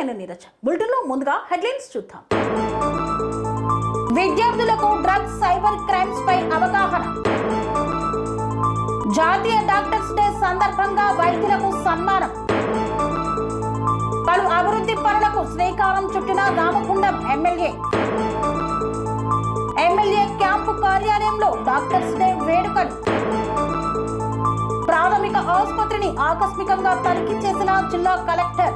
నేను నీరజ్. బులెటిన్లో ముందుగా హెడ్లైన్స్ చూద్దాం. విద్యార్థులకు డ్రగ్స్ సైబర్ క్రైమ్స్ పై అవగాహన. జాతీయ డాక్టర్స్ డే సందర్భంగా వైద్యులకు సన్మానం. పలు అభివృద్ధి పనులకు శ్రీకారం చుట్టిన రామగుండం ఎమ్మెల్యే క్యాంపు కార్యాలయంలో డాక్టర్స్ డే వేడుకలు. ప్రాథమిక ఆసుపత్రిని ఆకస్మికంగా తనిఖీ చేసిన జిల్లా కలెక్టర్.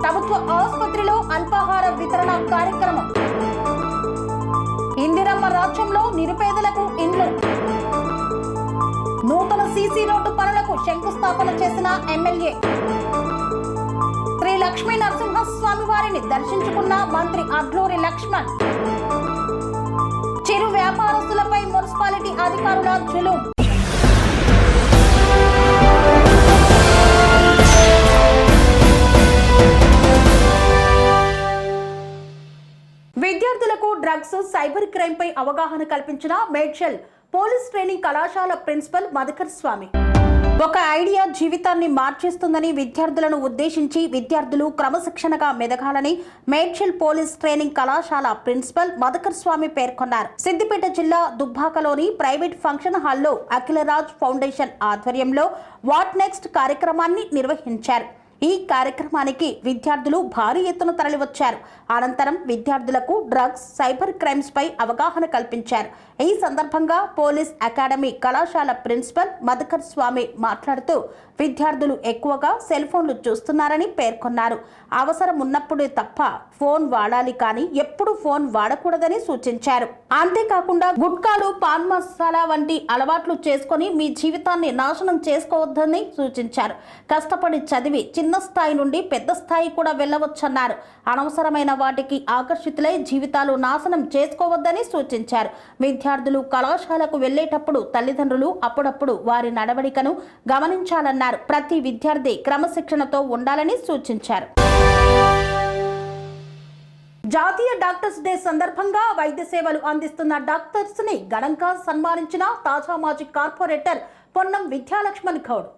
ప్రభుత్వ ఆసుపత్రిలో అల్పాహార వితరణ కార్యక్రమం. ఇందిరమ్మ రాజ్యంలో నిరుపేదలకు ఇండ్లు. నూతన సీసీ రోడ్డు పనులకు శంకుస్థాపన చేసిన ఎమ్మెల్యే. శ్రీ లక్ష్మీ నరసింహస్వామి వారిని దర్శించుకున్న మంత్రి అడ్లూరి లక్ష్మణ్. చిరు వ్యాపారస్తులపై మున్సిపాలిటీ అధికారుల జులుం. విద్యార్థులకు డ్రగ్స్ సైబర్ క్రైమ్ పై అవగాహన కల్పించిన మేడ్చల్ పోలీస్ ట్రైనింగ్ కళాశాల ప్రిన్సిపల్ మధుకర్ స్వామి. ఒక ఐడియా జీవితాన్ని మార్చేస్తుందని విద్యార్థులను ఉద్దేశించి విద్యార్థులు క్రమశిక్షణగా మెదగాలని మేడ్చల్ పోలీస్ ట్రైనింగ్ కళాశాల ప్రిన్సిపల్ మధుకర్ స్వామి పేర్కొన్నారు. సిద్దిపేట జిల్లా దుబ్బాకలోని ప్రైవేట్ ఫంక్షన్ హాల్లో అఖిలరాజ్ ఫౌండేషన్ ఆధ్వర్యంలో వాట్ నెక్స్ట్ కార్యక్రమాన్ని నిర్వహించారు. ఈ కార్యక్రమానికి విద్యార్థులు భారీ ఎత్తున తరలివచ్చారు. అనంతరం విద్యార్థులకు డ్రగ్స్ సైబర్ క్రైమ్స్ పై అవగాహన కల్పించారు. ఈ సందర్భంగా పోలీస్ అకాడమీ కళాశాల ప్రిన్సిపల్ మధుకర్ స్వామి మాట్లాడుతూ విద్యార్థులు ఎక్కువగా సెల్ ఫోన్లు చూస్తున్నారని పేర్కొన్నారు. అవసరం ఉన్నప్పుడే తప్ప ఫోన్ వాడాలి కానీ ఎప్పుడు ఫోన్ వాడకూడదని సూచించారు. అంతేకాకుండా గుట్కాలు పాన్ మసాలా వంటి అలవాట్లు చేసుకుని మీ జీవితాన్ని నాశనం చేసుకోవద్దని సూచించారు. కష్టపడి చదివి చిన్న స్థాయి నుండి పెద్ద స్థాయి కూడా వెళ్ళవచ్చన్నారు. అనవసరమైన వాటికి ఆకర్షితులై జీవితాలు నాశనం చేసుకోవద్దని సూచించారు. విద్యార్థులు కళాశాలకు వెళ్లేటప్పుడు తల్లిదండ్రులు అప్పుడప్పుడు వారి నడవడికను గమనించాలన్నారు. ప్రతి విద్యార్థి క్రమశిక్షణతో ఉండాలని సూచించారు. జాతీయ డాక్టర్స్ డే సందర్భంగా వైద్య సేవలు అందిస్తున్న డాక్టర్స్ ని ఘనంగా సన్మానించిన తాజా మాజీ కార్పొరేటర్ పొన్నం విద్యాలక్ష్మణ్ గౌడ్.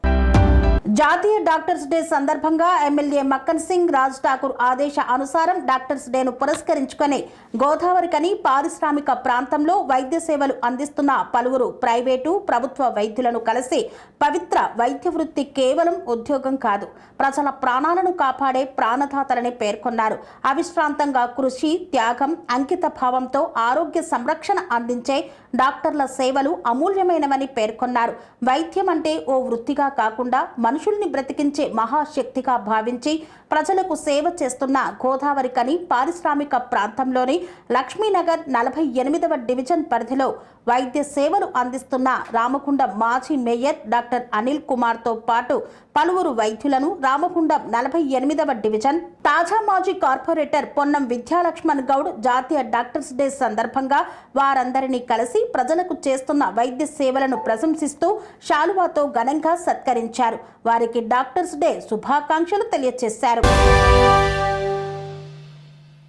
జాతీయ డాక్టర్స్ డే సందర్భంగా ఎమ్మెల్యే మక్కన్ సింగ్ రాజ్ ఠాకూర్ ఆదేశ అనుసారం డాక్టర్స్ డేను పురస్కరించుకొని గోదావరికని పారిశ్రామిక ప్రాంతంలో వైద్య సేవలు అందిస్తున్న పలువురు ప్రైవేటు ప్రభుత్వ వైద్యులను కలిసి పవిత్ర వైద్య వృత్తి కేవలం ఉద్యోగం కాదు, ప్రజల ప్రాణాలను కాపాడే ప్రాణదాతలని పేర్కొన్నారు. అవిశ్రాంతంగా కృషి, త్యాగం, అంకిత భావంతో ఆరోగ్య సంరక్షణ అందించే డాక్టర్ల సేవలు అమూల్యమైనవని పేర్కొన్నారు. వైద్యం అంటే ఓ వృత్తిగా కాకుండా మనుషుల్ని బ్రతికించే మహాశక్తిగా భావించి ప్రజలకు సేవ చేస్తున్న గోదావరికని పారిశ్రామిక ప్రాంతంలోని లక్ష్మీనగర్ 48వ డివిజన్ పరిధిలో వైద్య సేవలు అందిస్తున్న రామగుండం మాజీ మేయర్ డాక్టర్ అనిల్ కుమార్తో పాటు పలువురు వైద్యులను రామగుండం 48వ డివిజన్ తాజా మాజీ కార్పొరేటర్ పొన్నం విద్యాలక్ష్మణ్ గౌడ్ జాతీయ డాక్టర్స్ డే సందర్భంగా వారందరినీ కలిసి ప్రజలకు చేస్తున్న వైద్య సేవలను ప్రశంసిస్తూ శాలువాతో ఘనంగా సత్కరించారు. వారికి డాక్టర్స్ డే శుభాకాంక్షలు తెలియజేశారు.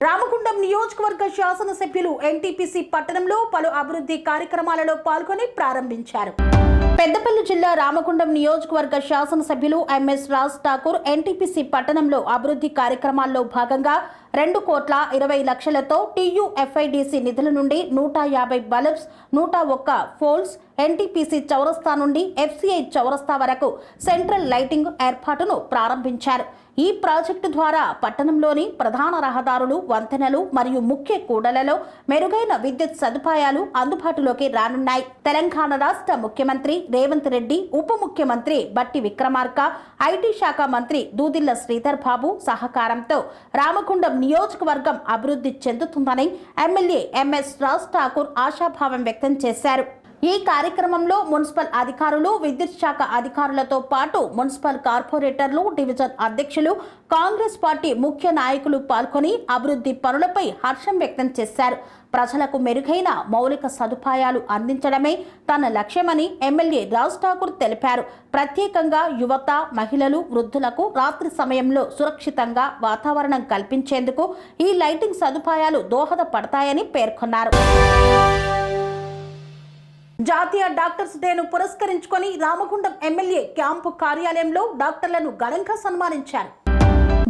రామగుండం నియోజకవర్గ శాసనసభ్యులు ఎన్టీపీసీ పట్టణంలో పలు అభివృద్ధి కార్యక్రమాలలో పాల్గొని ప్రారంభించారు. పెద్దపల్లి జిల్లా రామగుండం నియోజకవర్గ శాసనసభ్యులు ఎంఎస్ రాజ్ ఠాకూర్ ఎన్టీపీసీ పట్టణంలో అభివృద్ధి కార్యక్రమాల్లో భాగంగా 2,20,00,000తో టీయూఎఫ్ఐడిసి నిధుల నుండి 150 బల్బ్స్, 101 పోల్స్, ఎన్టీపీసీ చౌరస్తా నుండి ఎఫ్సిఐ చౌరస్తా వరకు సెంట్రల్ లైటింగ్ ఏర్పాటును ప్రారంభించారు. ఈ ప్రాజెక్టు ద్వారా పట్టణంలోని ప్రధాన రహదారులు, వంతెనలు మరియు ముఖ్య కూడలలో మెరుగైన విద్యుత్ సదుపాయాలు అందుబాటులోకి రానున్నాయి. తెలంగాణ రాష్ట్ర ముఖ్యమంత్రి రేవంత్ రెడ్డి, ఉప ముఖ్యమంత్రి బట్టి విక్రమార్క, ఐటీ శాఖ మంత్రి దూదిళ్ల శ్రీధర్ బాబు సహకారంతో రామగుండం నియోజకవర్గం అభివృద్ధి చెందుతుందని ఎమ్మెల్యే ఎంఎస్ రాజ్ ఠాకూర్ ఆశాభావం వ్యక్తం చేశారు. ఈ కార్యక్రమంలో మున్సిపల్ అధికారులు, విద్యుత్ శాఖ అధికారులతో పాటు మున్సిపల్ కార్పొరేటర్లు, డివిజన్ అధ్యక్షులు, కాంగ్రెస్ పార్టీ ముఖ్య నాయకులు పాల్గొని అభివృద్ధి పనులపై హర్షం వ్యక్తం చేశారు. ప్రజలకు మెరుగైన మౌలిక సదుపాయాలు అందించడమే తన లక్ష్యమని ఎమ్మెల్యే రాజ్ ఠాకూర్ తెలిపారు. ప్రత్యేకంగా యువత, మహిళలు, వృద్ధులకు రాత్రి సమయంలో సురక్షితంగా వాతావరణం కల్పించేందుకు ఈ లైటింగ్ సదుపాయాలు దోహదపడతాయని పేర్కొన్నారు. జాతీయ డాక్టర్స్ డేను పురస్కరించుకొని రామగుండం ఎమ్మెల్యే క్యాంపు కార్యాలయంలో డాక్టర్లను ఘనంగా సన్మానించారు.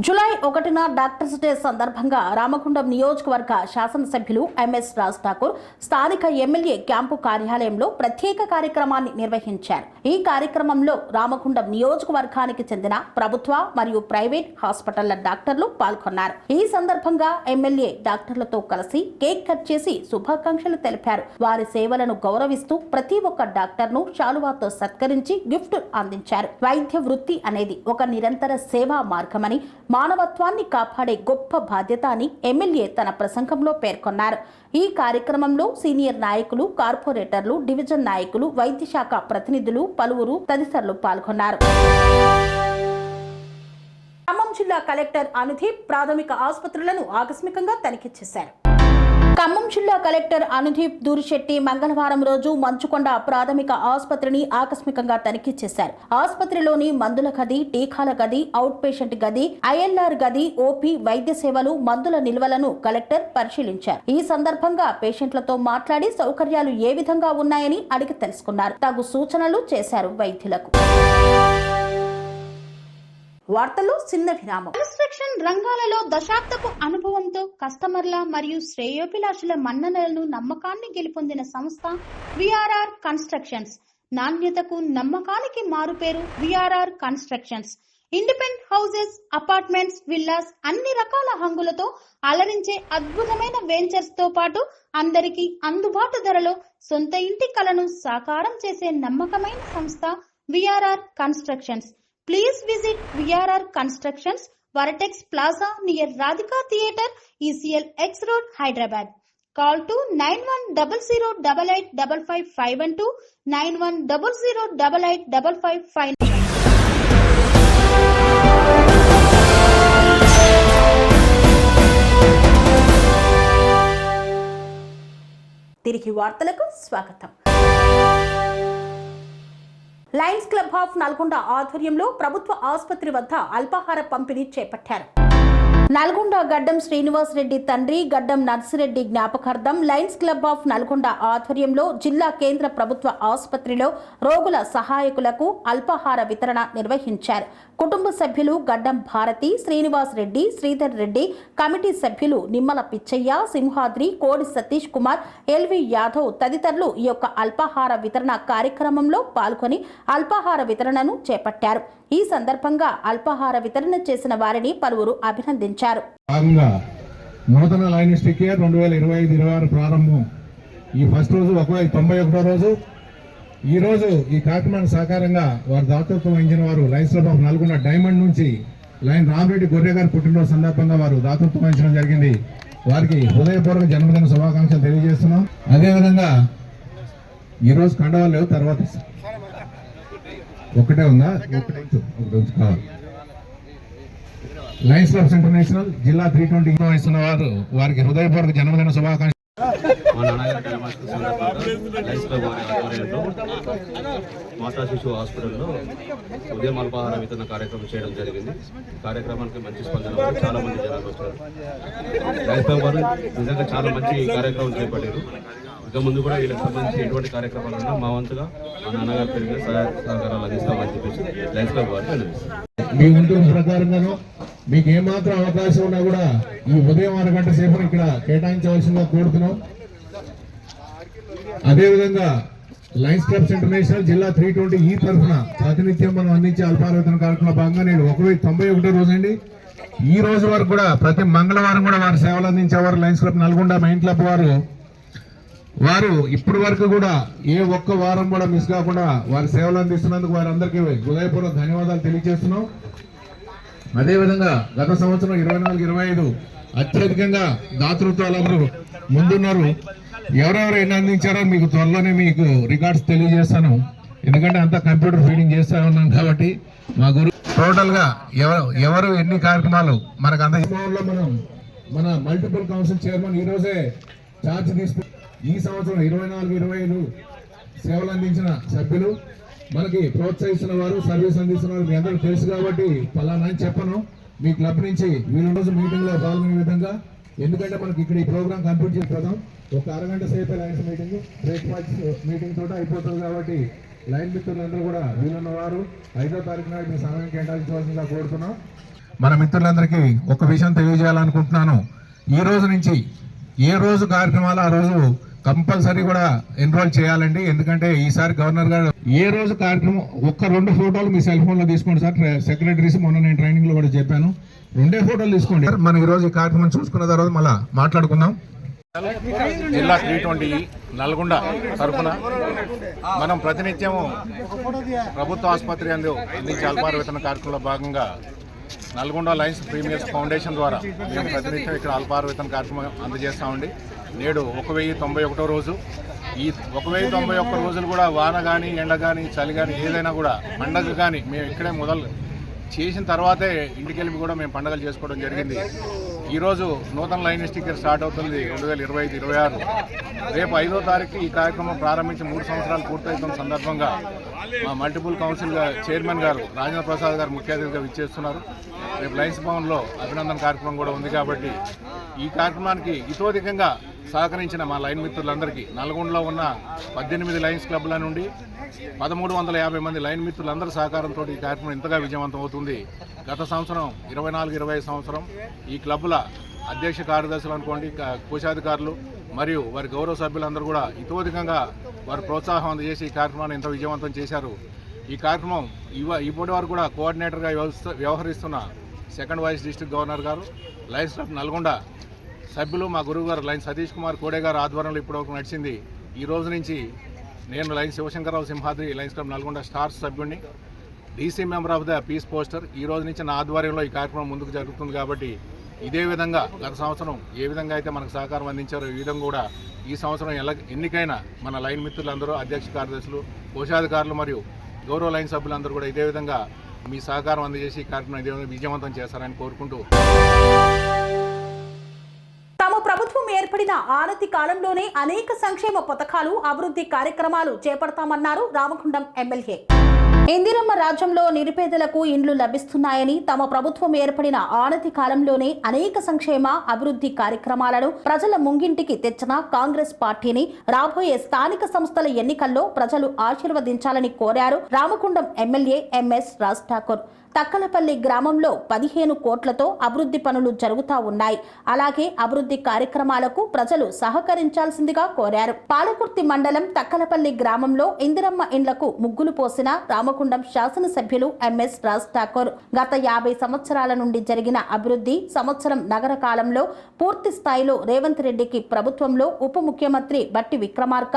జూలై 1న డాక్టర్స్ డే సందర్భంగా రామగుండం నియోజకవర్గ శాసనసభ్యులు ఎంఎస్ రాజ్ ఠాకూర్ స్థానిక ఎమ్మెల్యే క్యాంపు కార్యాలయంలో ప్రత్యేక కార్యక్రమాన్ని నిర్వహించారు. ఈ కార్యక్రమంలో రామగుండం నియోజకవర్గానికి చెందిన ప్రభుత్వ మరియు ప్రైవేట్ హాస్పిటళ్ల డాక్టర్లు పాల్గొన్నారు. ఈ సందర్భంగా ఎమ్మెల్యే డాక్టర్లతో కలిసి కేక్ కట్ చేసి శుభాకాంక్షలు తెలిపారు. వారి సేవలను గౌరవిస్తూ ప్రతి ఒక్క డాక్టర్ను శాలువాతో సత్కరించి గిఫ్ట్ అందించారు. వైద్య వృత్తి అనేది ఒక నిరంతర సేవా మార్గమని, మానవత్వాన్ని కాపాడే గొప్ప బాధ్యత అని ఎమ్మెల్యే తన ప్రసంగంలో పేర్కొన్నారు. ఈ కార్యక్రమంలో సీనియర్ నాయకులు, కార్పొరేటర్లు, డివిజన్ నాయకులు, వైద్య శాఖ ప్రతినిధులు, పలువురు తదితరులు పాల్గొన్నారు. ఖమ్మం జిల్లా కలెక్టర్ అనుదీప్ ప్రాథమిక ఆసుపత్రులను ఆకస్మికంగా తనిఖీ చేశారు. ఖమ్మం జిల్లా కలెక్టర్ అనుదీప్ దూరిశెట్టి మంగళవారం రోజు మంచుకొండ ప్రాథమిక ఆసుపత్రిని ఆకస్మికంగా తనిఖీ చేశారు. ఆసుపత్రిలోని మందుల గది, టీకాల గది, అవుట్ పేషెంట్ గది, ఐఎల్ఆర్ గది, ఓపీ, వైద్య సేవలు, మందుల నిల్వలను కలెక్టర్ పరిశీలించారు. ఈ సందర్భంగా పేషెంట్లతో మాట్లాడి సౌకర్యాలు ఏ విధంగా ఉన్నాయని అడిగి తెలుసుకున్నారు. తగు సూచనలు చేశారు వైద్యులకు. వార్తల్లో చిన్న విరామం. కన్స్ట్రక్షన్ రంగాలలో దశాబ్దపు అనుభవంతో కస్టమర్ల మరియు శ్రేయోభిలాషుల మన్ననలను, నమ్మకాన్ని గెలుపొందిన సంస్థ విఆర్ఆర్ కన్స్ట్రక్షన్స్. నాణ్యతకు, నమ్మకానికి మారుపేరు VRR constructions. Independent houses, apartments, villas, అన్ని రకాల హంగులతో అలరించే అద్భుతమైన వెంచర్స్ తో పాటు అందరికీ అందుబాటు ధరలో సొంత ఇంటి కలను సాకారం చేసే నమ్మకమైన సంస్థ VRR constructions. Please visit VRR Constructions, Varatex Plaza near Radhika Theatre, ECL X Road, Hyderabad. Call to 9100885552, 9100885559. తిరిగి వార్తలకు స్వాగతం. లయన్స్ క్లబ్ ఆఫ్ నల్గొండ ఆధ్వర్యంలో ప్రభుత్వ ఆసుపత్రి వద్ద అల్పాహార పంపిణీ చేపట్టారు. నల్గొండ గడ్డం శ్రీనివాస్ రెడ్డి తండ్రి గడ్డం నర్సిరెడ్డి జ్ఞాపకార్థం లయన్స్ క్లబ్ ఆఫ్ నల్గొండ ఆధ్వర్యంలో జిల్లా కేంద్ర ప్రభుత్వ ఆసుపత్రిలో రోగుల సహాయకులకు అల్పాహార వితరణ నిర్వహించారు. కుటుంబ సభ్యులు గడ్డం భారతి, శ్రీనివాస్ రెడ్డి, శ్రీధర్ రెడ్డి, కమిటీ సభ్యులు నిమ్మల పిచ్చయ్య, సింహాద్రి, కోడి సతీష్ కుమార్, ఎల్వి యాదవ్ తదితరులు ఈ యొక్క అల్పాహార వితరణ కార్యక్రమంలో పాల్గొని అల్పాహార వితరణను చేపట్టారు. ఈ సందర్భంగా అల్పాహార వితరణ చేసిన వారిని పలువురు అభినందించారు. నూతన లైనిస్టిక్ ఇయర్ 2025-26 ప్రారంభం. ఈ ఫస్ట్ రోజు 91వ రోజు. ఈ రోజు ఈ కార్యక్రమానికి సహకారంగా వారి దాతృత్వం వహించిన వారు Lions club of Nalgonda diamond నుంచి లైన్ రామరెడ్డి గొర్రె గారి పుట్టినరోజు సందర్భంగా వారు దాతృత్వం వహించడం జరిగింది. వారికి హృదయపూర్వక జన్మదిన శుభాకాంక్షలు తెలియజేస్తున్నాం. అదేవిధంగా ఈరోజు కండవాలు లేవు, తర్వాత ఒకటే ఉందా, ఒకటి కావాలి. లయన్స్ క్లబ్స్ ఇంటర్నేషనల్ జిల్లా 320 వహిస్తున్న వారు వారికి హృదయపూర్వక జన్మదిన శుభాకాంక్షలు. మా నాన్నగారి లయన్స్ క్లబ్ ఆధ్వర్యంలో మాతా శిశు హాస్పిటల్లో ఉదయం అల్పాహార వితరణ కార్యక్రమం చేయడం జరిగింది. కార్యక్రమానికి మంచి స్పందన, చాలా మంది జనాలు వచ్చారు. లయన్స్ క్లబ్ వారు నిజంగా చాలా మంచి కార్యక్రమం చేపట్టారు. ఇక ముందు కూడా వీళ్ళకి సంబంధించి ఎటువంటి కార్యక్రమాలు ఉన్నా మా వంతుగా మా నాన్నగారి పేరు సహకారాలు అందిస్తామని చెప్పేసి లయన్స్ క్లబ్ వారికి అందిస్తాం. మీ ఉంటుంది ప్రకారంగాను మీకు ఏమాత్రం అవకాశం ఉన్నా కూడా ఈ ఉదయం 6 గంటల సేపు ఇక్కడ కేటాయించవలసిందిగా కోరుతున్నాం. అదేవిధంగా లయన్స్ క్లబ్స్ ఇంటర్నేషనల్ జిల్లా 320 ఈ తరఫున ప్రాతినిధ్యం మనం అందించే అల్పాహార వితరణ కార్యక్రమంలో భాగంగా నేను 91వ రోజు అండి. ఈ రోజు వరకు కూడా ప్రతి మంగళవారం కూడా వారు సేవలు అందించేవారు. Lions club Nalgonda main club వారు ఇప్పటి వరకు కూడా ఏ ఒక్క వారం కూడా మిస్ కాకుండా వారి సేవలు అందిస్తున్నందుకు వారందరికీ హృదయపూర్వక ధన్యవాదాలు తెలియజేస్తున్నాం. అదేవిధంగా గత సంవత్సరం 24-25 అత్యధికంగా దాతృత్వాలు ముందున్నారు. ఎవరెవరు ఎన్ని అందించారో మీకు త్వరలోనే మీకు రికార్డ్స్ తెలియజేస్తాను. ఎందుకంటే అంతా కంప్యూటర్ ఫీడింగ్ చేస్తూ ఉన్నాం కాబట్టి మా గురు టోటల్ గా ఎవరు ఎన్ని కార్యక్రమాలు మనకు మనం మన మల్టిపుల్ కౌన్సిల్ చైర్మన్ ఈ రోజే ఛార్జ్ తీసుకు ఈ సంవత్సరం 24-25 సేవలు అందించిన సభ్యులు మనకి ప్రోత్సహిస్తున్న వారు, సర్వీస్ అందిస్తున్న వారు మీ అందరూ తెలుసు కాబట్టి పలానా అని చెప్పను. మీ క్లబ్ నుంచి వీళ్ళ రోజు మీటింగ్ లో పాల్గొనే విధంగా, ఎందుకంటే మనకి ఇక్కడ ఈ ప్రోగ్రామ్ కంప్లీట్ చేస్తాం. ఒక అరగంట సేపు లైన్స్ మీటింగ్, బ్రేక్ఫాస్ట్ మీటింగ్ తోట అయిపోతుంది కాబట్టి లైన్ మిత్రులందరూ కూడా వీలున్న వారు 5వ తారీఖు నాడు మీ సమయం కేటాయించవలసిందిగా కోరుతున్నాం. మన మిత్రులందరికీ ఒక విషయం తెలియజేయాలనుకుంటున్నాను. ఈ రోజు నుంచి ఏ రోజు కార్యక్రమాలు ఆ రోజు కంపల్సరీ కూడా ఎన్రోల్ చేయాలండి. ఎందుకంటే ఈసారి గవర్నర్ గారు ఏ రోజు కార్యక్రమం ఒక్క 2 ఫోటోలు మీ సెల్ ఫోన్లో తీసుకోండి సార్. సెక్రటరీస్ మొన్న నేను ట్రైనింగ్లో కూడా చెప్పాను, 2 ఫోటోలు తీసుకోండి. మనం ఈ రోజు ఈ కార్యక్రమం చూసుకున్న తర్వాత మళ్ళీ మాట్లాడుకుందాం. జిల్లా 320 నల్గొండ తరఫున మనం ప్రతినిత్యము ప్రభుత్వ ఆసుపత్రి అందించే అల్పాహార వితరణ కార్యక్రమంలో భాగంగా నల్గొండ లయన్స్ ప్రీమియర్స్ ఫౌండేషన్ ద్వారా మేము ప్రతినిత్యం ఇక్కడ అల్పాహార వితరణ కార్యక్రమం అందజేస్తామండి. నేడు 1091 రోజు. ఈ 1091 రోజులు కూడా వాన కానీ ఎండ కానీ చలి కానీ ఏదైనా కూడా పండగ కానీ మేము ఇక్కడే మొదలు చేసిన తర్వాతే ఇంటికెళ్ళి కూడా మేము పండుగలు చేసుకోవడం జరిగింది. ఈరోజు నూతన లైన్ స్టిక్కర్ స్టార్ట్ అవుతుంది 2025-26. రేపు 5వ తారీఖు ఈ కార్యక్రమం ప్రారంభించి 3 సంవత్సరాలు పూర్తవుతున్న సందర్భంగా మా మల్టిపుల్ కౌన్సిల్ చైర్మన్ గారు రాజేంద్ర ప్రసాద్ గారు ముఖ్య అతిథిగా విచ్చేస్తున్నారు. రేపు లైన్స్ భవన్లో అభినందన కార్యక్రమం కూడా ఉంది. కాబట్టి ఈ కార్యక్రమానికి ఇతోధికంగా సహకరించిన మా లైన్ మిత్రులందరికీ, నల్గొండలో ఉన్న 18 లైన్స్ క్లబ్ల నుండి 1350 మంది లైన్ మిత్రులందరి సహకారంతో ఈ కార్యక్రమం ఇంతగా విజయవంతం అవుతుంది. గత సంవత్సరం 24-25 సంవత్సరం ఈ క్లబ్ల అధ్యక్ష కార్యదర్శులు అనుకోండి, కోశాధికారులు మరియు వారి గౌరవ సభ్యులందరూ కూడా ఇతోధికంగా వారి ప్రోత్సాహం అందజేసి ఈ కార్యక్రమాన్ని ఇంత విజయవంతం చేశారు. ఈ కార్యక్రమం ఇప్పటి వరకు కూడా కోఆర్డినేటర్గా వ్యవహరిస్తున్న 2nd వైస్ డిస్ట్రిక్ట్ గవర్నర్ గారు, లయన్స్ క్లబ్ నల్గొండ సభ్యులు, మా గురువు గారు లైన్ సతీష్ కుమార్ కోడే గారు ఆధ్వర్యంలో ఇప్పటివరకు నడిచింది. ఈ రోజు నుంచి నేను Lion Sivasankararao Simhadri Lions club Nalgonda stars సభ్యుడిని, DC member of the peace poster. ఈ రోజు నుంచి నా ఆధ్వర్యంలో ఈ కార్యక్రమం ముందుకు జరుగుతుంది. కాబట్టి ఇదే విధంగా గత సంవత్సరం ఏ విధంగా అయితే మనకు సహకారం అందించారో ఈ విధంగా కూడా ఈ సంవత్సరం ఎన్నికైన మన లైన్ మిత్రులందరూ, అధ్యక్ష కార్యదర్శులు, కోశాధికారులు మరియు గౌరవ లైన్ సభ్యులందరూ కూడా ఇదే విధంగా మీ సహకారం అందజేసి ఈ కార్యక్రమం ఇదే విధంగా విజయవంతం చేస్తారని కోరుకుంటూ, తమ ప్రభుత్వం ఏర్పడిన ఆనతి కాలంలోనే అనేక సంక్షేమ పథకాలు, అభివృద్ధి కార్యక్రమాలు చేపడతామన్నారు రామగుండం ఎమ్మెల్యే. ఇందిరమ్మ రాజ్యంలో నిరుపేదలకు ఇండ్లు లభిస్తున్నాయని, తమ ప్రభుత్వం ఏర్పడిన ఆనతి కాలంలోనే అనేక సంక్షేమ అభివృద్ధి కార్యక్రమాలను ప్రజల ముంగింటికి తెచ్చిన కాంగ్రెస్ పార్టీని రాబోయే స్థానిక సంస్థల ఎన్నికల్లో ప్రజలు ఆశీర్వదించాలని కోరారు రామగుండం ఎమ్మెల్యే ఎంఎస్ రాజ్ ఠాకూర్. తక్కలపల్లి గ్రామంలో 15 కోట్లతో అభివృద్ధి పనులు జరుగుతా ఉన్నాయి. అలాగే అభివృద్ధి కార్యక్రమాలకు ప్రజలు సహకరించాల్సిందిగా కోరారు. పాలకుర్తి మండలం తక్కలపల్లి గ్రామంలో ఇందిరమ్మ ఇండ్లకు ముగ్గులు పోసిన రామగుండం శాసనసభ్యులు ఎంఎస్ రాజ్ ఠాకూర్ గత 50 సంవత్సరాల నుండి జరిగిన అభివృద్ధి, సంవత్సరం నగర కాలంలో పూర్తి స్థాయిలో రేవంత్ రెడ్డికి ప్రభుత్వంలో ఉప ముఖ్యమంత్రి బట్టి విక్రమార్క,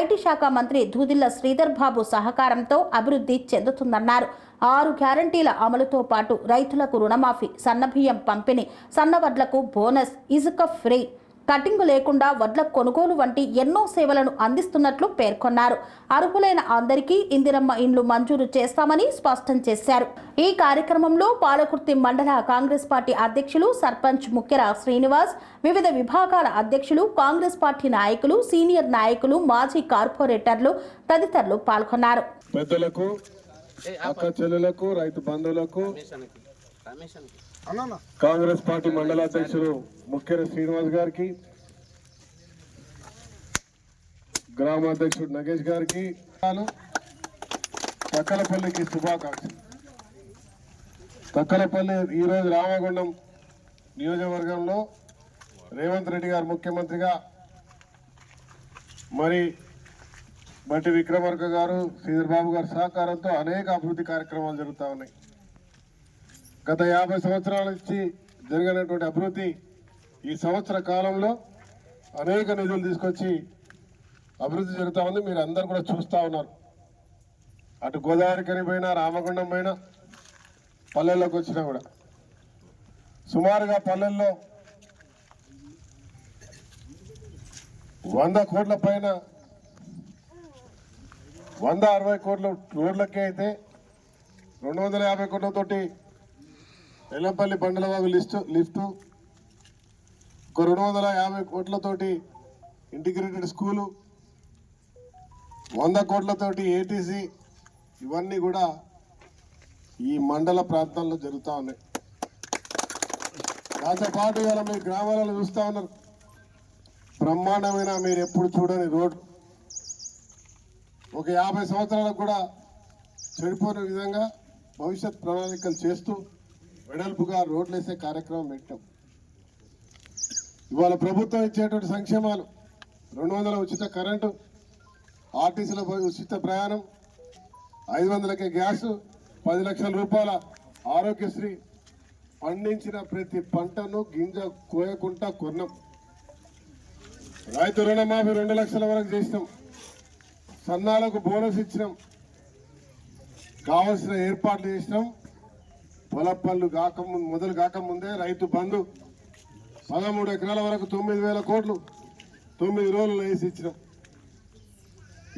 ఐటీ శాఖ మంత్రి దూదిళ్ల శ్రీధర్ బాబు సహకారంతో అభివృద్ధి చెందుతుందన్నారు. 6 గ్యారంటీల అమలుతో పాటు రైతులకు రుణమాఫీ, సన్నబియ్యం పంపిణీ, సన్నవడ్లకు బోనస్, ఇసుక ఫ్రీ, కటింగు లేకుండా వడ్ల కొనుగోలు వంటి ఎన్నో సేవలను అందిస్తున్నట్లు పేర్కొన్నారు. అర్హులైన అందరికీ ఇందిరమ్మ ఇండ్లు మంజూరు చేస్తామని స్పష్టం చేశారు. ఈ కార్యక్రమంలో పాలకుర్తి మండల కాంగ్రెస్ పార్టీ అధ్యక్షులు సర్పంచ్ ముక్కెర శ్రీనివాస్, వివిధ విభాగాల అధ్యక్షులు, కాంగ్రెస్ పార్టీ నాయకులు, సీనియర్ నాయకులు, మాజీ కార్పొరేటర్లు తదితరులు పాల్గొన్నారు. పెద్దలకు, అక్క చెల్లెలకు, రైతు బంధువులకు, కాంగ్రెస్ పార్టీ మండల అధ్యక్షులు ముక్కెర శ్రీనివాస్ గారికి, గ్రామ అధ్యక్షుడు నగేష్ గారికి, తక్కలపల్లికి శుభాకాంక్షలు. తక్కలపల్లి ఈరోజు రామగుండం నియోజకవర్గంలో రేవంత్ రెడ్డి గారు ముఖ్యమంత్రిగా, మరి బట్టి విక్రమార్క గారు, శ్రీధర్ బాబు గారి సహకారంతో అనేక అభివృద్ధి కార్యక్రమాలు జరుగుతూ ఉన్నాయి. గత 50 సంవత్సరాల నుంచి జరిగినటువంటి అభివృద్ధి ఈ సంవత్సర కాలంలో అనేక నిధులు తీసుకొచ్చి అభివృద్ధి జరుగుతూ ఉంది. మీరు అందరు కూడా చూస్తూ ఉన్నారు. అటు గోదావరి కని పోయినా, రామగుండం పోయినా, పల్లెల్లోకి వచ్చినా కూడా సుమారుగా పల్లెల్లో 100 కోట్ల పైన 160 కోట్ల రోడ్లకే అయితే 250 కోట్లతోటి ఎల్లంపల్లి బండలవాగు లిఫ్టు, ఒక 250 కోట్లతోటి ఇంటిగ్రేటెడ్ స్కూలు, 100 కోట్లతోటి ఏటీసీ, ఇవన్నీ కూడా ఈ మండల ప్రాంతాల్లో జరుగుతూ ఉన్నాయి. దాంతోపాటు ఇవాళ మీ గ్రామాలలో చూస్తూ ఉన్నారు బ్రహ్మాండమైన, మీరు ఎప్పుడు చూడని రోడ్డు, ఒక 50 సంవత్సరాలకు కూడా చెడిపోయిన విధంగా భవిష్యత్ ప్రణాళికలు చేస్తూ వెడల్పుగా రోడ్లు వేసే కార్యక్రమం పెట్టాం. ఇవాళ ప్రభుత్వం ఇచ్చేటువంటి సంక్షేమాలు 200 ఉచిత కరెంటు, ఆర్టీసీలో ఉచిత ప్రయాణం, 500కే గ్యాసు, 10 లక్షల రూపాయల ఆరోగ్యశ్రీ, పండించిన ప్రతి పంటను గింజ కోయకుండా కొన్నాం. రైతు రుణమాఫీ 2 లక్షల వరకు చేసినాం. సన్నాలకు బోనస్ ఇచ్చినాం. కావలసిన ఏర్పాట్లు చేసినాం. పొల పనులు మొదలు కాకముందే రైతు బంధు 13 ఎకరాల వరకు 9,000 కోట్లు 9 రోజులు వేసి ఇచ్చినాం.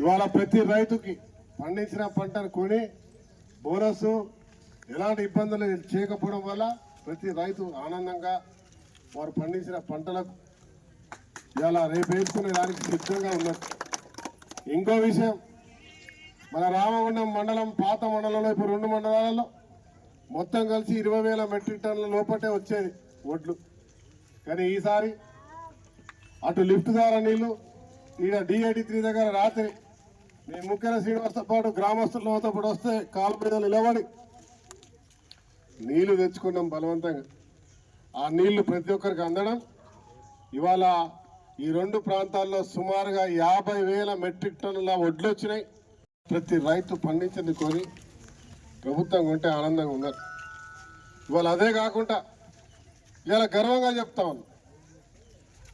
ఇవాళ ప్రతి రైతుకి పండించిన పంటను కొని బోనస్ ఎలాంటి ఇబ్బందులు చేయకపోవడం వల్ల ప్రతి రైతు ఆనందంగా వారు పండించిన పంటలకు ఇవాళ రేపు వేసుకునే దానికి సిద్ధంగా ఉన్నారు. ఇంకో విషయం, మన రామగుండం మండలం పాత మండలంలో ఇప్పుడు 2 మండలాలలో మొత్తం కలిసి 20,000 మెట్రిక్ టన్నుల లోపటే వచ్చేది ఒడ్లు. కానీ ఈసారి అటు లిఫ్ట్ ద్వారా నీళ్లు, ఈడ D83 దగ్గర రాత్రి మీ ముఖ్య శ్రీనివాసతో పాటు గ్రామస్తులతో పాటు వస్తే కాలు మీద నిలబడి నీళ్లు తెచ్చుకున్నాం బలవంతంగా. ఆ నీళ్లు ప్రతి ఒక్కరికి అందడం ఇవాళ ఈ 2 ప్రాంతాల్లో సుమారుగా 50,000 మెట్రిక్ టన్నుల వడ్లు వచ్చినాయి. ప్రతి రైతు పండించింది కొని ప్రభుత్వం కొంటే ఆనందంగా ఉన్నారు. ఇవాళ అదే కాకుండా ఇలా గర్వంగా చెప్తా ఉన్నాం,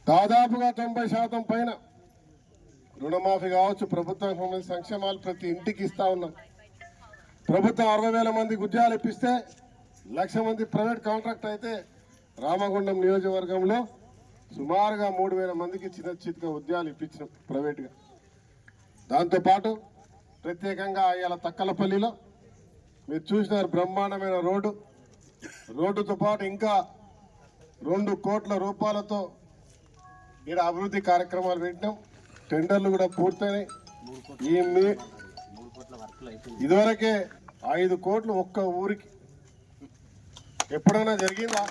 దాదాపుగా 90% పైన రుణమాఫీ కావచ్చు, ప్రభుత్వం సంబంధించిన సంక్షేమాలు ప్రతి ఇంటికి ఇస్తా ఉన్నాం. ప్రభుత్వం 60,000 మందికి ఉద్యోగాలు ఇప్పిస్తే 1,00,000 మంది ప్రైవేట్ కాంట్రాక్ట్ అయితే రామగుండం నియోజకవర్గంలో సుమారుగా 3,000 మందికి చిన్నగా ఉద్యోగాలు ఇప్పించినాం ప్రైవేట్గా. దాంతోపాటు ప్రత్యేకంగా ఇలా తక్కలపల్లిలో మీరు చూసినారు బ్రహ్మాండమైన రోడ్డుతో పాటు ఇంకా 2 కోట్ల రూపాయలతో ఇక్కడ అభివృద్ధి కార్యక్రమాలు పెట్టినాం. టెండర్లు కూడా పూర్తయినాయి. ఇదివరకే 5 కోట్లు ఒక్క ఊరికి. ఎప్పుడైనా జరిగిందా?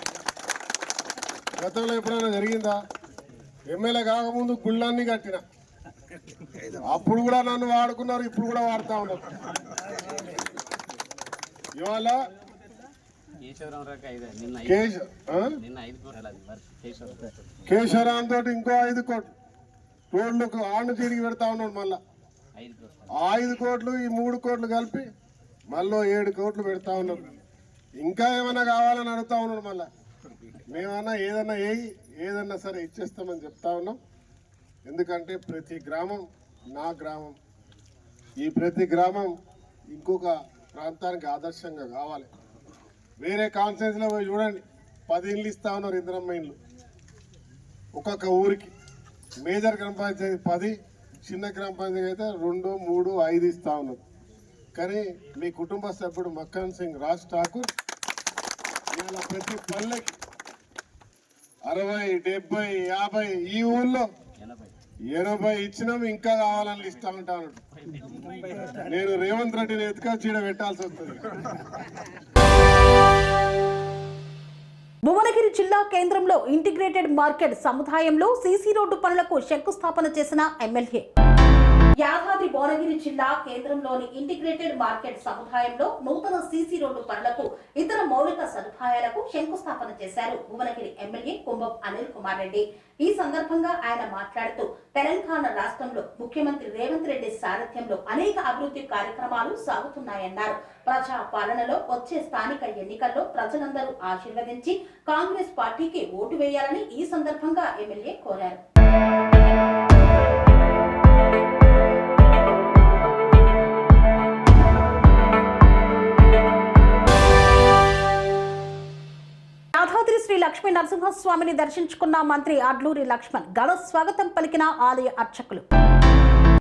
గతంలో ఎప్పుడైనా జరిగిందా? ఎమ్మెల్యే కాకముందు గుళ్ళన్నీ కట్టిన, అప్పుడు కూడా నన్ను వాడుకున్నారు, ఇప్పుడు కూడా వాడుతా ఉన్నారు. ఇవాళ కేశవరాం తోటి ఇంకో 5 కోట్లు రోడ్లకు ఆను తిరిగి పెడతా ఉన్నాడు. మళ్ళా 5 కోట్లు, ఈ 3 కోట్లు కలిపి మళ్ళీ 7 కోట్లు పెడతా ఉన్నారు. ఇంకా ఏమైనా కావాలని అడుగుతా ఉన్నాడు. మళ్ళా మేమన్నా ఏదన్నా సరే ఇచ్చేస్తామని చెప్తా ఉన్నాం. ఎందుకంటే ప్రతి గ్రామం నా గ్రామం, ఈ ప్రతి గ్రామం ఇంకొక ప్రాంతానికి ఆదర్శంగా కావాలి. వేరే కాన్స్టిట్యూన్సీలో పోయి చూడండి, 10 ఇండ్లు ఇస్తా ఉన్నారు, ఇందిరమ్మ ఇండ్లు ఒక్కొక్క ఊరికి. మేజర్ గ్రామ పంచాయతీ 10, చిన్న గ్రామ పంచాయతీ అయితే 2, 3, 5 ఇస్తా ఉన్నారు. కానీ మీ కుటుంబ సభ్యుడు మక్కన్ సింగ్ రాజ్ ఠాకూర్ ఇలా ప్రతి పల్లెకి 60, 70, 50, ఈ ఊళ్ళో 80 ఇచ్చినాం, ఇంకా కావాలని ఇస్తా ఉంటాను. నేను రేవంత్ రెడ్డిని చీడ పెట్టాల్సి వస్తుంది. భువనగిరి జిల్లా కేంద్రంలో ఇంటిగ్రేటెడ్ మార్కెట్ సముదాయంలో సీసీ రోడ్డు పనులకు శంకుస్థాపన చేసిన ఎమ్మెల్యే. యాదాద్రి భువనగిరి జిల్లా కేంద్రంలోని ఇంటిగ్రేటెడ్ మార్కెట్ సముదాయంలో నూతన సీసీ రోడ్డు పనులకు ఇతర మౌలిక సదుపాయాలకు శంకుస్థాపన చేశారు భువనగిరి ఎమ్మెల్యే కుంభం అనిల్ కుమార్ రెడ్డి. ఈ సందర్భంగా ఆయన మాట్లాడుతూ తెలంగాణ రాష్ట్రంలో ముఖ్యమంత్రి రేవంత్ రెడ్డి సారథ్యంలో అనేక అభివృద్ధి కార్యక్రమాలు సాగుతున్నాయన్నారు. ప్రజా పాలనలో వచ్చే స్థానిక ఎన్నికల్లో ప్రజలందరూ ఆశీర్వదించి కాంగ్రెస్ పార్టీకి ఓటు వేయాలని ఈ సందర్భంగా ఎమ్మెల్యే కోరారు. యాదాద్రి శ్రీ లక్ష్మీ నరసింహస్వామిని దర్శించుకున్న మంత్రి అడ్లూరి లక్ష్మణ్ ఘన స్వాగతం పలికిన ఆలయ అర్చకులు.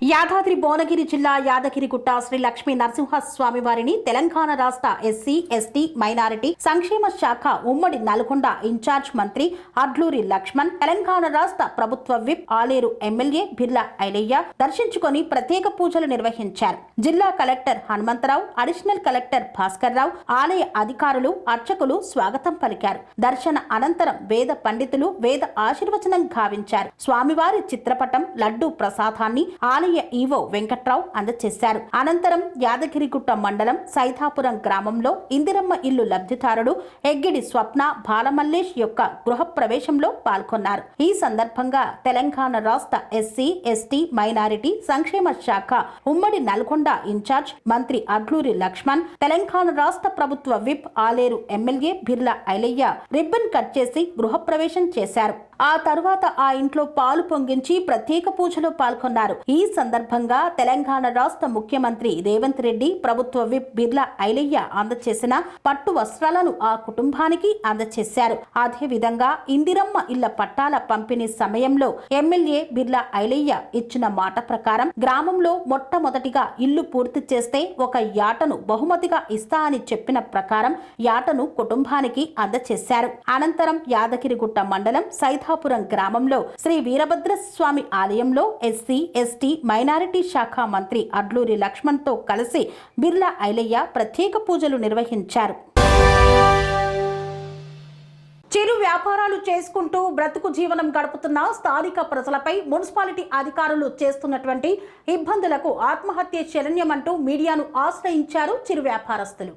యాదాద్రి భువనగిరి జిల్లా యాదగిరిగుట్ట శ్రీ లక్ష్మీ నరసింహస్వామి వారిని తెలంగాణ రాష్ట్ర ఎస్సీ, ఎస్టీ, మైనారిటీ సంక్షేమ శాఖ ఉమ్మడి నల్గొండ ఇన్ఛార్జ్ మంత్రి అడ్లూరి లక్ష్మణ్, తెలంగాణ రాష్ట్ర ప్రభుత్వ విప్ ఆలేరు ఎమ్మెల్యే బిర్లా ఐలయ్య దర్శించుకొని ప్రత్యేక పూజలు నిర్వహించారు. జిల్లా collector Hanumantharao, additional collector Bhaskar Rao, ఆలయ అధికారులు, అర్చకులు స్వాగతం పలికారు. దర్శన అనంతరం వేద పండితులు వేద ఆశీర్వచనం గావించారు. స్వామివారి చిత్రపటం, లడ్డూ ప్రసాదాన్ని ఆలయ ఆలయ ఈవో వెంకట్రావు అందజేశారు. అనంతరం యాదగిరిగుట్ట మండలం సైదాపురం గ్రామంలో ఇందిరమ్మ ఇల్లు లబ్ధిదారుడు ఎగ్గిడి స్వప్న బాలమల్లేష్ యొక్క గృహ ప్రవేశంలో పాల్గొన్నారు. ఈ సందర్భంగా తెలంగాణ రాష్ట్ర ఎస్సీ, ఎస్టీ, మైనారిటీ సంక్షేమ శాఖ ఉమ్మడి నల్గొండ ఇన్ఛార్జ్ మంత్రి అడ్లూరి లక్ష్మణ్, తెలంగాణ రాష్ట్ర ప్రభుత్వ whip Aleru MLA Birla Ailaiah ribbon cut చేసి గృహప్రవేశం చేశారు. ఆ తర్వాత ఆ ఇంట్లో పాలు పొంగించి ప్రత్యేక పూజలో పాల్గొన్నారు. ఈ సందర్భంగా తెలంగాణ రాష్ట్ర ముఖ్యమంత్రి రేవంత్ రెడ్డి, ప్రభుత్వ విప్ బిర్లా ఐలయ్య అందజేసిన పట్టు వస్త్రాలను ఆ కుటుంబానికి అందజేశారు. అదేవిధంగా ఇందిరమ్మ ఇళ్ల పట్టాల పంపిణీ సమయంలో ఎమ్మెల్యే బిర్లా ఐలయ్య ఇచ్చిన మాట ప్రకారం గ్రామంలో మొట్టమొదటిగా ఇల్లు పూర్తి చేస్తే ఒక యాటను బహుమతిగా ఇస్తా అని చెప్పిన ప్రకారం యాటను కుటుంబానికి అందజేశారు. అనంతరం యాదగిరిగుట్ట మండలం సైదాపురం గ్రామంలో శ్రీ వీరభద్రస్వామి ఆలయంలో ఎస్సీ, ఎస్టీ, మైనారిటీ శాఖ మంత్రి అడ్లూరి లక్ష్మణ్ తో కలిసి బిర్లా ఐలయ్య ప్రత్యేక పూజలు నిర్వహించారు. చిరు వ్యాపారాలు చేసుకుంటూ బ్రతుకు జీవనం గడుపుతున్న స్థానిక ప్రజలపై మున్సిపాలిటీ అధికారులు చేస్తున్నటువంటి ఇబ్బందులకు ఆత్మహత్య శరణ్యమంటూ మీడియాను ఆశ్రయించారు చిరు వ్యాపారస్తులు.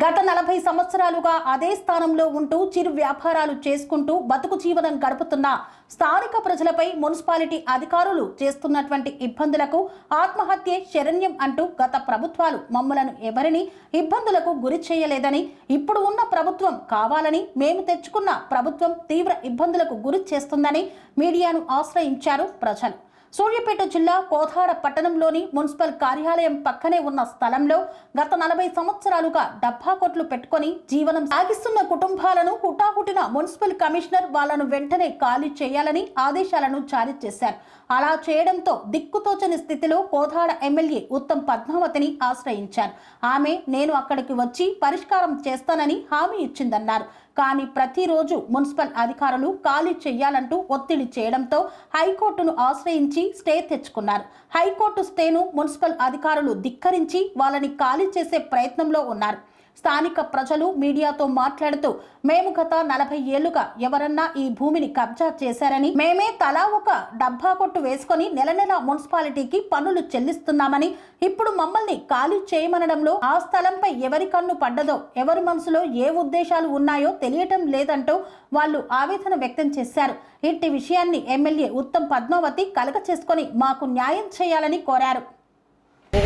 గత 40 సంవత్సరాలుగా అదే స్థానంలో ఉంటూ చిరు వ్యాపారాలు చేసుకుంటూ బతుకు జీవనం గడుపుతున్న స్థానిక ప్రజలపై మున్సిపాలిటీ అధికారులు చేస్తున్నటువంటి ఇబ్బందులకు ఆత్మహత్యే శరణ్యం అంటూ గత ప్రభుత్వాలు మమ్మలను ఎవరిని ఇబ్బందులకు గురి చేయలేదని, ఇప్పుడు ఉన్న ప్రభుత్వం కావాలని మేము తెచ్చుకున్న ప్రభుత్వం తీవ్ర ఇబ్బందులకు గురి చేస్తుందని మీడియాను ఆశ్రయించారు ప్రజలు. సూర్యాపేట జిల్లా కోదాడ పట్టణంలోని మున్సిపల్ కార్యాలయం పక్కనే ఉన్న స్థలంలో గత 40 సంవత్సరాలుగా డబ్బా కొట్లు పెట్టుకుని జీవనం సాగిస్తున్న కుటుంబాలను హుటాహుటిన మున్సిపల్ కమిషనర్ వాళ్లను వెంటనే ఖాళీ చేయాలని ఆదేశాలను జారీ చేశారు. అలా చేయడంతో దిక్కుతోచని స్థితిలో కోదాడ ఎమ్మెల్యే ఉత్తమ్ పద్మావతిని ఆశ్రయించారు. ఆమె నేను అక్కడికి వచ్చి పరిష్కారం చేస్తానని హామీ ఇచ్చిందన్నారు. కానీ ప్రతిరోజు మున్సిపల్ అధికారులు ఖాళీ చేయాలంటూ ఒత్తిడి చేయడంతో హైకోర్టును ఆశ్రయించి స్టే తెచ్చుకున్నారు. హైకోర్టు స్టేను మున్సిపల్ అధికారులు ధిక్కరించి వాళ్ళని ఖాళీ చేసే ప్రయత్నంలో ఉన్నారు. స్థానిక ప్రజలు మీడియాతో మాట్లాడుతూ మేము గత 40 ఏళ్లుగా ఎవరన్నా ఈ భూమిని కబ్జా చేశారని, మేమే తలా ఒక డబ్బా కొట్టు వేసుకొని నెల నెల మున్సిపాలిటీకి పన్నులు చెల్లిస్తున్నామని, ఇప్పుడు మమ్మల్ని ఖాళీ చేయమనడంలో ఆ స్థలంపై ఎవరి కన్ను పడ్డదో, ఎవరి మనసులో ఏ ఉద్దేశాలు ఉన్నాయో తెలియటం లేదంటూ వాళ్ళు ఆవేదన వ్యక్తం చేశారు. ఇట్టి విషయాన్ని ఎమ్మెల్యే ఉత్తమ్ పద్మావతి కలగ చేసుకొని మాకు న్యాయం చేయాలని కోరారు.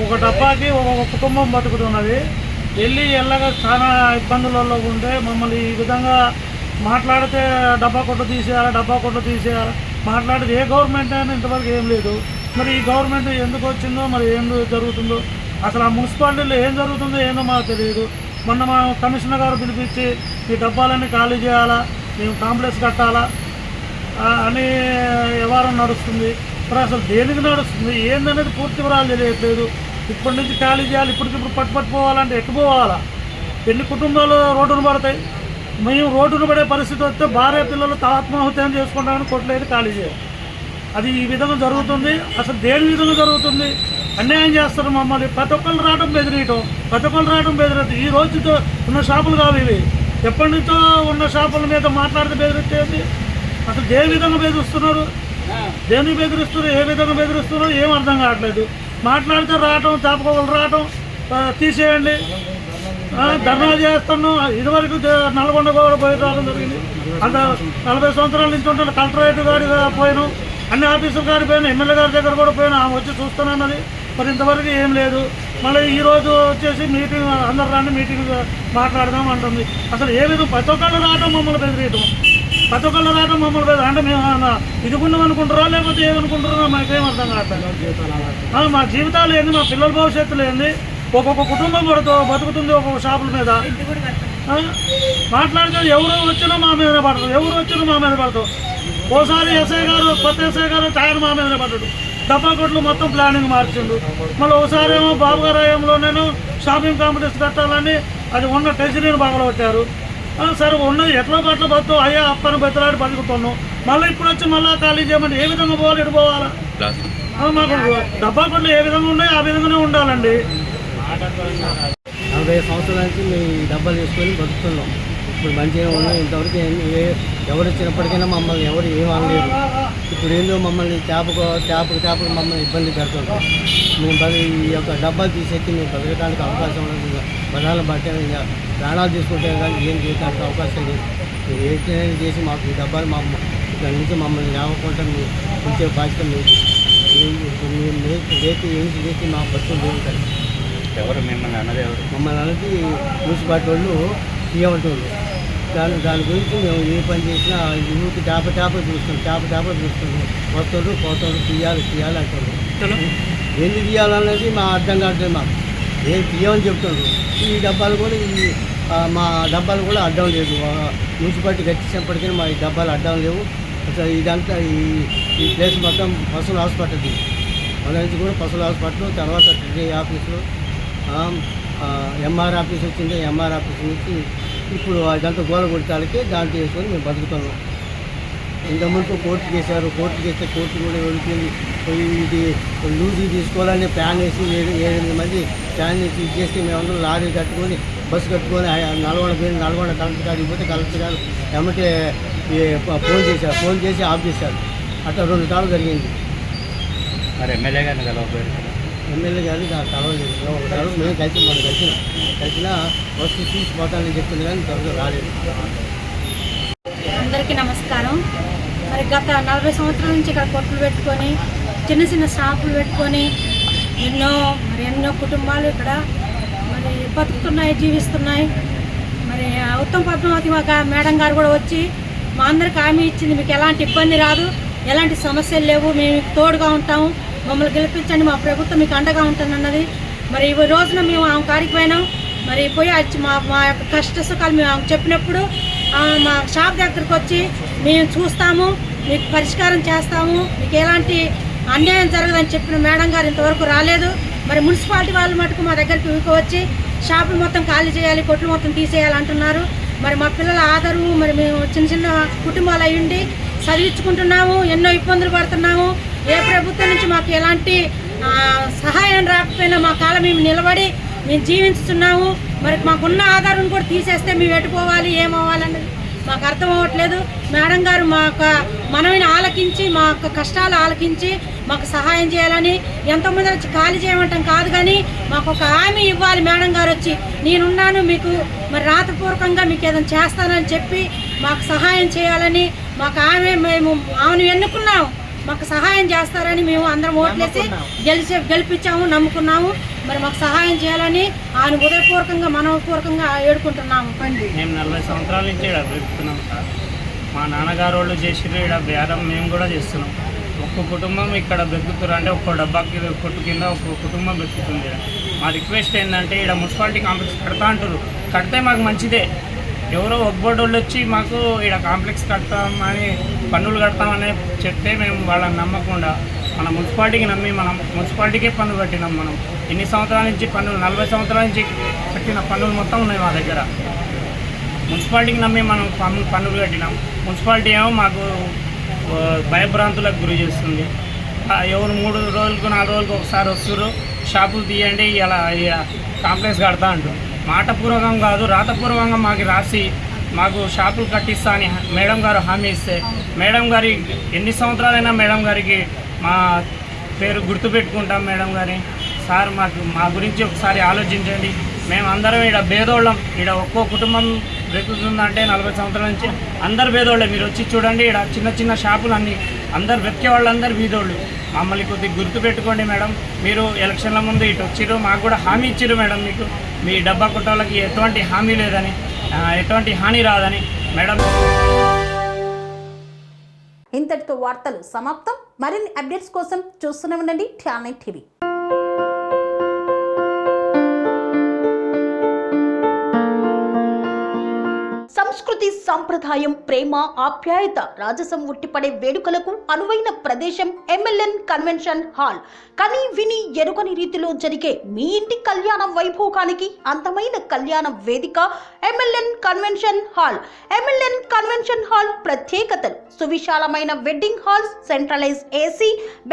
ఒక డబ్బాకి ఒక కుటుంబం బతుకుతున్నది. ఎల్లగా చాలా ఇబ్బందులలో ఉంటే మమ్మల్ని ఈ విధంగా మాట్లాడితే డబ్బా కొట్టు తీసేయాలి మాట్లాడితే ఏ గవర్నమెంట్ అయినా ఇంతవరకు ఏం లేదు. మరి ఈ గవర్నమెంట్ ఎందుకు వచ్చిందో, మరి ఏం జరుగుతుందో, అసలు ఆ మున్సిపాలిటీలో ఏం జరుగుతుందో ఏందో మాకు తెలియదు. మొన్న మా కమిషనర్ గారు పిలిపించి ఈ డబ్బాలన్నీ ఖాళీ చేయాలా, మేము కాంప్లెక్స్ కట్టాలా అని వ్యవహారం నడుస్తుంది. మరి అసలు దేనికి నడుస్తుంది ఏందనేది పూర్తి వివరాలు తెలియట్లేదు. ఇప్పటి నుంచి ఖాళీ చేయాలి, ఇప్పటికిప్పుడు పట్టుపోవాలంటే ఎట్టుపోవాలా? ఎన్ని కుటుంబాలు రోడ్డును పడతాయి? మేము రోడ్డును పడే పరిస్థితి వస్తే భార్య పిల్లలు ఆత్మహత్యం చేసుకుంటామని కొట్లేదు ఖాళీ చేయాలి. అది ఈ విధంగా జరుగుతుంది. అసలు దేని విధంగా జరుగుతుంది? అన్యాయం చేస్తారు మమ్మల్ని. ప్రతి ఒక్కరు రావడం బెదిరియటం. ఈ రోజుతో ఉన్న షాపులు కావు ఇవి. ఎప్పటి నుంచో ఉన్న షాపుల మీద మాట్లాడితే బెదిరించేది. అసలు ఏ విధంగా బెదిరిస్తున్నారు, దేనికి బెదిరిస్తున్నారు, ఏ విధంగా బెదిరిస్తున్నారో ఏం అర్థం కావట్లేదు. మాట్లాడితే రావటం, తాపకోగలు రావటం, తీసేయండి, ధర్నా చేస్తున్నాం. ఇదివరకు నల్గొండ కూడా పోయి రావడం జరిగింది. అంత 40 సంవత్సరాల నుంచి ఉంటున్న కలెక్టరేట్ గారి పోయినాం, అన్ని ఆఫీసుల గారి పోయినా, ఎమ్మెల్యే గారి దగ్గర కూడా పోయినా, ఆమె వచ్చి చూస్తానన్నది. మరి ఇంతవరకు ఏం లేదు. మళ్ళీ ఈరోజు వచ్చేసి మీటింగ్, అందరు రాండి మీటింగ్ మాట్లాడదాం అంటుంది. అసలు ఏ విధంగా ప్రతి ఒక్కళ్ళు రావడం మమ్మల్ని బెదిరియటం, అంటే మేము ఇదిగుండం అనుకుంటారా లేకపోతే ఏమనుకుంటారో మాకేం అర్థం కావట్లేదు. మా జీవితాలు ఏంది, మా పిల్లల భవిష్యత్తులు ఏంది? ఒక్కొక్క కుటుంబం బతుకుతుంది ఒక్కొక్క షాపుల మీద. మాట్లాడితే ఎవరు వచ్చినా మా మీద పడతారు. ఓసారి కొత్త ఎస్ఐ గారు టైర్ మా మీద పడ్డాడు. డబ్బా కొట్లు మొత్తం ప్లానింగ్ మార్చిండు. మళ్ళీ ఒకసారి ఏమో బాబు గారి హయాంలోనేమో షాపింగ్ కాంప్లెక్స్ కట్టాలని అది ఉన్న ట్రెజరీని పగలగొట్టారు. సరే ఉన్నది ఎట్లా పట్ల బతు అయ్యా అప్పని బెత్తలాడి బతుకుతున్నాం. మళ్ళీ ఇప్పుడు వచ్చి మళ్ళీ ఖాళీ చేయమంటే ఏ విధంగా పోవాలి, ఎటు పోవాలా? మాకు డబ్బా కొట్లు ఏ విధంగా ఉన్నాయో ఆ విధంగానే ఉండాలండి. 40 సంవత్సరాల నుంచి మేము ఈ డబ్బాలు తీసుకొని బతుకుతున్నాం. ఇప్పుడు మంచిగా ఉన్నాం. ఇంతవరకు ఎవరు వచ్చినప్పటికైనా మమ్మల్ని ఎవరు ఏం అనలేదు. ఇప్పుడు ఏందో మమ్మల్ని చేపకు మమ్మల్ని ఇబ్బంది పెడుతుంటాం. మేము ఈ యొక్క డబ్బాలు తీసేసి మేము బతకడానికి అవకాశం ఉన్నది. బదాలను బట్టి ఇంకా ప్రాణాలు తీసుకుంటే కానీ ఏం చేయడానికి అవకాశం లేదు. మీరు ఏదైనా చేసి మాకు ఈ డబ్బాలు ఇక్కడ నుంచి మమ్మల్ని లేవకుండా మీరు ఉంచే బాధ్యత మీరు రేపు ఏం చేసి మా బస్సులు లేవుతారు. ఎవరు మిమ్మల్ని అన్నది ఎవరు? మమ్మల్ని అనేది మున్సిపాలిటీ వాళ్ళు ఇవ్వటోళ్ళు. దాని గురించి మేము ఏ పని చేసినా ఊరికి చేపలు చూస్తున్నాం వస్తుండ్రు పోతుండ్రు తీయాలి అంటుండ్రు. ఎన్ని తీయాలన్నది మా అర్థం కావట్లేదు. మాకు ఏం తీయమని చెప్తుండ్రు. ఈ డబ్బాలు కూడా మా డబ్బాలు కూడా అడ్డం లేదు. మున్సిపాలిటీ కట్టించినప్పటికీ మా ఈ డబ్బాలు అడ్డం లేవు. అసలు ఇదంతా ఈ ప్లేస్ మొత్తం పశువుల హాస్పిటల్. మన నుంచి కూడా పశువుల హాస్పిటల్, తర్వాత ట్రెజరీ ఆఫీసులు, ఎంఆర్ ఆఫీస్ వచ్చింది. ఎంఆర్ ఆఫీస్ నుంచి ఇప్పుడు అదంతా గోల కొట్టాలకి దాంట్లో వేసుకొని మేము బతుకుతున్నాం. ఇంతకుముందు కోర్టు చేశారు. కోర్టు చేస్తే కోర్టు కూడా వెళ్ళిపోయింది. ఇది లూజీ తీసుకోవాలని ప్లాన్ వేసి 7-8 మంది ప్లాన్ వేసి ఇది చేస్తే మేమందరం లారీ కట్టుకొని బస్సు కట్టుకొని నల్గొండ కలెక్టర్ గారికి పోతే కలెక్టర్ గారు ఏమంటే ఫోన్ చేసి ఆఫ్ చేశారు. అట్లా 2 సార్లు జరిగింది. మరి ఎమ్మెల్యే గారిని కలవకపోయారు? ఎమ్మెల్యే గారు కలవలేదు. ఒకసారి మేము కలిసిన బస్సు తీసుకుపోతానని చెప్తుంది కానీ త్వరగా రాలేదు. అందరికీ నమస్కారం. మరి గత 40 సంవత్సరాల నుంచి ఇక్కడ కొట్లు పెట్టుకొని చిన్న షాపులు పెట్టుకొని ఎన్నో కుటుంబాలు ఇక్కడ మరి బతుకుతున్నాయి, జీవిస్తున్నాయి. మరి ఉత్తమ్ పద్మావతి మేడం గారు కూడా వచ్చి మా అందరికి హామీ ఇచ్చింది, మీకు ఎలాంటి ఇబ్బంది రాదు, ఎలాంటి సమస్యలు లేవు, మేము మీకు తోడుగా ఉంటాము, మమ్మల్ని గెలిపించండి, మా ప్రభుత్వం మీకు అండగా ఉంటుంది అన్నది. మరి ఈ రోజున మేము ఆమె కాడికి పోయినాం. మరి పోయి మా యొక్క కష్ట సుఖాలు మేము ఆమె చెప్పినప్పుడు మా షాప్ దగ్గరకు వచ్చి మేము చూస్తాము, మీకు పరిష్కారం చేస్తాము, మీకు ఎలాంటి అన్యాయం జరగదని చెప్పిన మేడం గారు ఇంతవరకు రాలేదు. మరి మున్సిపాలిటీ వాళ్ళు మటుకు మా దగ్గరికి వచ్చి షాపులు మొత్తం ఖాళీ చేయాలి, కొట్లు మొత్తం తీసేయాలి అంటున్నారు. మరి మా పిల్లల ఆదరు, మరి మేము చిన్న కుటుంబాలు అయ్యుండి చదివించుకుంటున్నాము, ఎన్నో ఇబ్బందులు పడుతున్నాము. ఏ ప్రభుత్వం నుంచి మాకు ఎలాంటి సహాయం రాకపోయినా మా కాలం మేము నిలబడి మేము జీవించుతున్నాము. మరి మాకున్న ఆధారం కూడా తీసేస్తే మేము ఎటుపోవాలి, ఏమవ్వాలన్నది మాకు అర్థం అవ్వట్లేదు. మేడం గారు మా యొక్క మనవిని ఆలకించి, మా యొక్క కష్టాలు ఆలకించి మాకు సహాయం చేయాలని, ఎంతోమంది వచ్చి ఖాళీ చేయమంటాం కాదు కానీ మాకు ఒక హామీ ఇవ్వాలి. మేడం గారు వచ్చి నేనున్నాను, మీకు మరి రాతపూర్వకంగా మీకు ఏదైనా చేస్తానని చెప్పి మాకు సహాయం చేయాలని, మాకు మేము ఆమెను ఎన్నుకున్నాము, మాకు సహాయం చేస్తారని మేము అందరం ఓట్లేసి గెలిపించాము, నమ్ముకున్నాము. మరి మాకు సహాయం చేయాలని ఆయన హృదయపూర్వకంగా మనోపూర్వకంగా వేడుకుంటున్నాము. మేము 40 సంవత్సరాల నుంచి ఇక్కడ బ్రతుకుతున్నాం సార్. మా నాన్నగారు వాళ్ళు చేసిన ఇక్కడ బేరం మేము కూడా చేస్తున్నాం. ఒక్క కుటుంబం ఇక్కడ బ్రతుకుతారు అంటే ఒక్క డబ్బాకి కొట్టు కింద ఒక్క కుటుంబం బ్రతుకుతుంది. మా రిక్వెస్ట్ ఏంటంటే ఇక్కడ మున్సిపాలిటీ కాంప్లెక్స్ కడతా అంటారు, కడితే మాకు మంచిదే. ఎవరో ఒక్కబోర్డు వాళ్ళు వచ్చి మాకు ఇక్కడ కాంప్లెక్స్ కడతామని పన్నులు కడతామని చెప్తే మేము వాళ్ళని నమ్మకుండా మన మున్సిపాలిటీకి నమ్మి మనం మున్సిపాలిటీకే పన్ను కట్టినాం. మనం ఎన్ని సంవత్సరాల నుంచి పన్నులు 40 సంవత్సరాల నుంచి కట్టిన పన్నులు మొత్తం ఉన్నాయి మా దగ్గర. మున్సిపాలిటీకి నమ్మి మనం పన్నులు కట్టినాం. మున్సిపాలిటీ ఏమో మాకు భయభ్రాంతులకు గురి చేస్తుంది. ఎవరు 3 రోజులకు 4 రోజులకు ఒకసారి వస్తారు, షాపులు తీయండి ఇలా కాంప్లెక్స్ కడతా అంటారు. మాటపూర్వకం కాదు, రాతపూర్వకంగా మాకు రాసి మాకు షాపులు కట్టిస్తా అని మేడం గారు హామీ ఇస్తే, మేడం గారి ఎన్ని సంవత్సరాలైనా మేడం గారికి మా పేరు గుర్తుపెట్టుకుంటాం. మేడం గారి సార్ మా గురించి ఒకసారి ఆలోచించండి. మేమందరం ఇక్కడ భేదోళ్ళం. ఇక్కడ ఒక్కో కుటుంబం బ్రతుకుతుందంటే 40 సంవత్సరాల నుంచి అందరు భేదోళ్ళే. మీరు వచ్చి చూడండి, ఇక్కడ చిన్న షాపులు అన్నీ అందరు వెతికే వాళ్ళందరూ వీధోళ్ళు. మమ్మల్ని కొద్దిగా గుర్తుపెట్టుకోండి మేడం. మీరు ఎలక్షన్ల ముందు ఇటు వచ్చిర్రు, మాకు కూడా హామీ ఇచ్చిర్రు మేడం. మీకు మీ డబ్బా కుట్టాలకి ఎటువంటి హామీ లేదని, ఎటువంటి హాని రాదని మేడం. ఇంతటితో వార్తలు సమాప్తం. మరిన్ని అప్డేట్స్ కోసం చూస్తూనే ఉండండి టానై టీవీ. సంస్కృతి, సంప్రదాయం, ప్రేమ, ఆప్యాయత, రాజసం ఉట్టిపడే వేడుకలకు అనువైన ప్రదేశం MLN కన్వెన్షన్ హాల్. కని విని ఎరుగని రీతిలో జరిగే మీ ఇంటి కళ్యాణ వైభోగానికి అందమైన కళ్యాణ వేదిక MLN convention hall. MLN convention hall ప్రత్యేకతలు: సువిశాలమైన wedding halls, centralise AC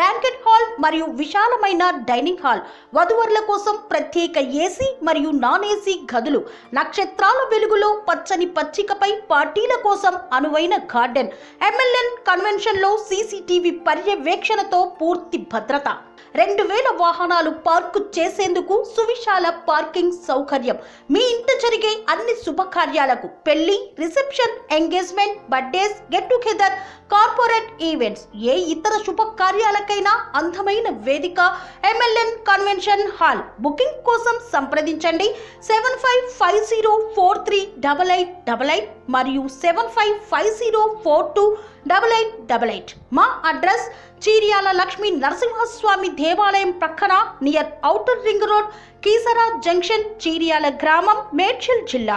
banquet hall మరియు విశాలమైన డైనింగ్ హాల్. వధువరుల కోసం ప్రత్యేక AC మరియు నాన్ AC గదులు. నక్షత్రాల వెలుగులో పచ్చని పచ్చిక వేదికపై పార్టీల కోసం అనువైన గార్డెన్, MLN కన్వెన్షన్ లో CCTV పర్యవేక్షణతో పూర్తి భద్రత, 2000 వాహనాలు పార్కు చేసేందుకు సువిశాల పార్కింగ్ సౌకర్యం. మీ ఇంట జరిగే అన్ని శుభకార్యాలకు, పెళ్లి, reception, engagement, birthdays, get together, corporate events, ఏ ఇతర శుభకార్యాలకైనా అందమైన వేదిక MLN కన్వెన్షన్ హాల్. బుకింగ్ కోసం సంప్రదించండి 7550438888 మరియు 7550428888. మా అడ్రస్ చీర్యాల లక్ష్మీ నరసింహస్వామి దేవాలయం ప్రక్కన, near outer ring road, Keesara junction, Cheeryal గ్రామం, మేడ్చల్ జిల్లా.